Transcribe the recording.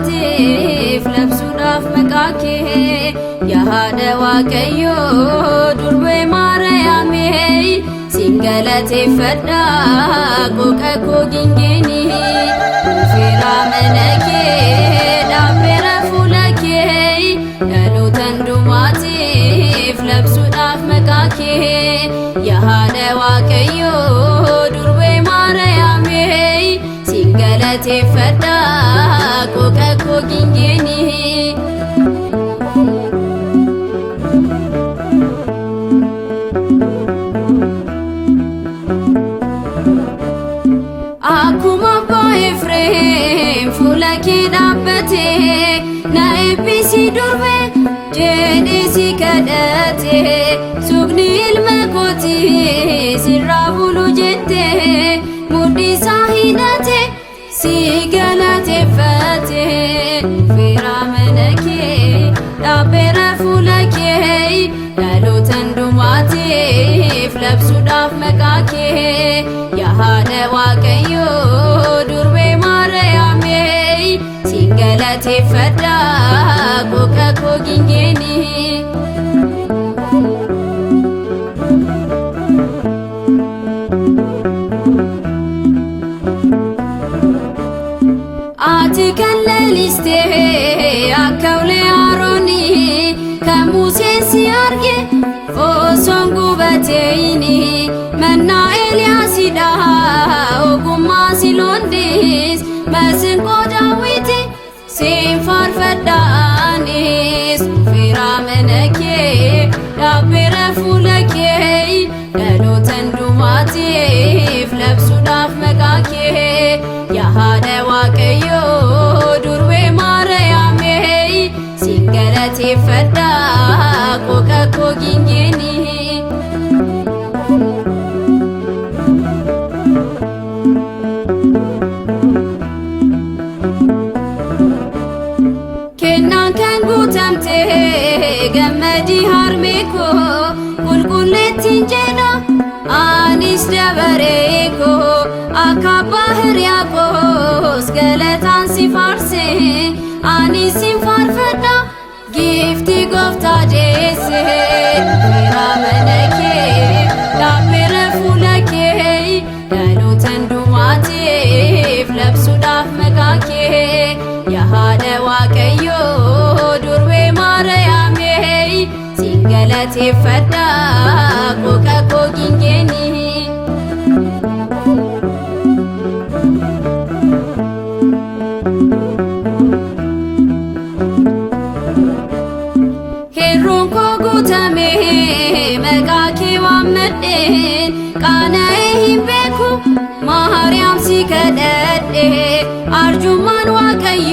dummaatiif labsuudhaaf maqaa kee yaa haadha Waaqayyo durbee Maariyaamee siin galateeffadha qooqa koo gingeeni dhufeera mana kee dhaabbeera fuula kee dhaloota hundumaatiif labsuudhaaf maqaa kee yaa haadha Waaqayyo durbee Maariyaamee siin galateeffadha qooqa koo gingeeni. Akkuma abbaa Efreem fuula kee dhaabbatee na eebbisi durbee jedhee si kadhatee suuqni ilma kootii sirraa bulu jettee mudhii isaa hidhatee si galateeffatee dhufeera mana kee dhaabbeera fuula kee dhaloota hundumaatiif labsuudhaaf maqaa kee yaa haadha Waaqayyo durbee Maariyaamee siin galateeffadha qooqa koo gingeeni. Ati kan leellistee akka ulee Aroonii kan Museen si arge osoon gubateeyini mannaa Eeliyaasidha ogummaa si loondis masinqoo Daawiti siin faarfadhaanis dhufeera mana kee dhaabbeera fuula kee dhaloota hundumaatiif labsuudhaaf maqaa kee yaa haadha Waaqayyo durbee Maariyaamee siin galateeffadha qooqa koo gingeeni. Kennaan kan guutamtee gammadii harmee koo qulqulleettiin jedha anis dabaree koo akka abbaa Hiriyaaqoos galataan si faarse anis sin faarfadha giiftii gooftaa deesse dhufeera mana kee dhaabbeera fuula kee dhaloota hundumaatiif labsuudhaaf maqaa kee yaa haadha Waaqayyo durbee Maariyaamee siin galateeffadha qooqa koo gingeeni. Herroon koo guutamee maqaa kee waammadheen qaana'ee hin beeku Maariyaam si kadhadhe arjummaan Waaqayyo